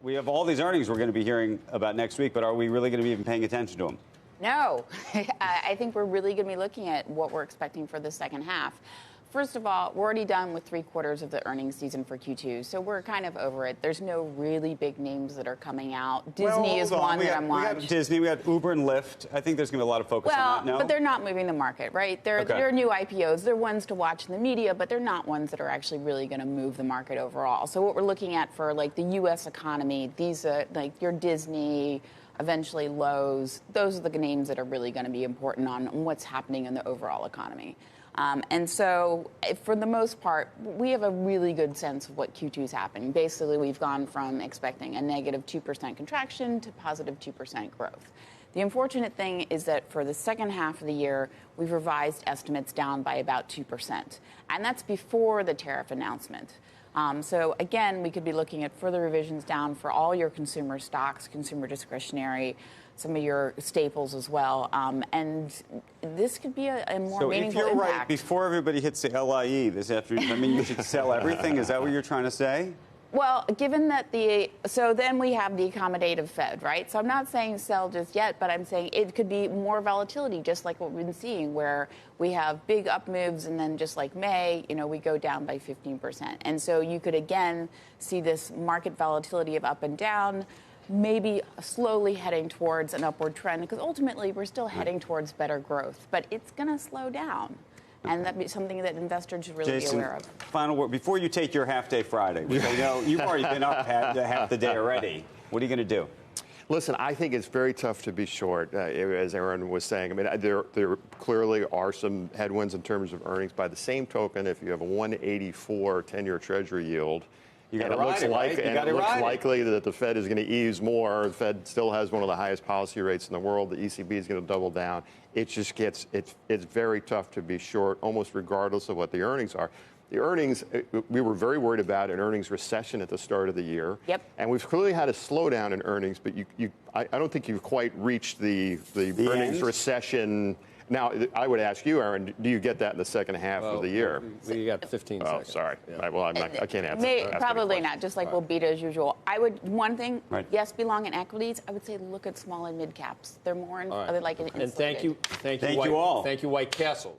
We have all these earnings we're going to be hearing about next week, but are we really going to be even paying attention to them? No. I think we're really going to be looking at what we're expecting for the second half. First of all, we're already done with 3/4 of the earnings season for Q2, so we're kind of over it. There's no really big names that are coming out. Disney is one that I'm watching. We got Disney, we got Uber and Lyft. I think there's going to be a lot of focus on that. No? But they're not moving the market, right? They're new IPOs. They're ones to watch in the media, but they're not ones that are actually really going to move the market overall. So what we're looking at for like the U.S. economy, these are like your Disney, eventually Lowe's. Those are the names that are really going to be important on what's happening in the overall economy. And so, for the most part, we have a really good sense of what Q2 is happening. Basically, we've gone from expecting a negative 2% contraction to positive 2% growth. The unfortunate thing is that for the second half of the year, we've revised estimates down by about 2%. And that's before the tariff announcement. So, again, we could be looking at further revisions down for all your consumer stocks, consumer discretionary, some of your staples as well. And this could be a more meaningful impact. So if you're right, before everybody hits the LIE this afternoon, I mean, you should sell everything? Is that what you're trying to say? Well, given that so then we have the accommodative Fed, right? So I'm not saying sell just yet, but I'm saying it could be more volatility, just like what we've been seeing, where we have big up moves and then just like May, we go down by 15%. And so you could, again, see this market volatility of up and down, maybe slowly heading towards an upward trend, because ultimately we're still heading towards better growth, but it's going to slow down. And that'd be something that investors should really be aware of. Final word. Before you take your half day Friday, which I know you've already been up half the day already, what are you going to do? Listen, I think it's very tough to be short, as Erin was saying. I mean, there clearly are some headwinds in terms of earnings. By the same token, if you have a 184 10-year Treasury yield, it looks likely that the Fed is going to ease more. The Fed still has one of the highest policy rates in the world. The ECB is going to double down. It just gets it's very tough to be short, almost regardless of what the earnings are. The earnings, we were very worried about an earnings recession at the start of the year. Yep. And we've clearly had a slowdown in earnings, but I don't think you've quite reached the earnings recession. Now, I would ask you, Erin, do you get that in the second half of the year? We got 15 seconds. Oh, sorry. Yeah. Well, I can't answer that. Probably not, just like we'll beat it as usual. One thing, yes, belong in equities. I would say look at small and mid caps. They're more in, like in And thank you all. Thank you, White Castle.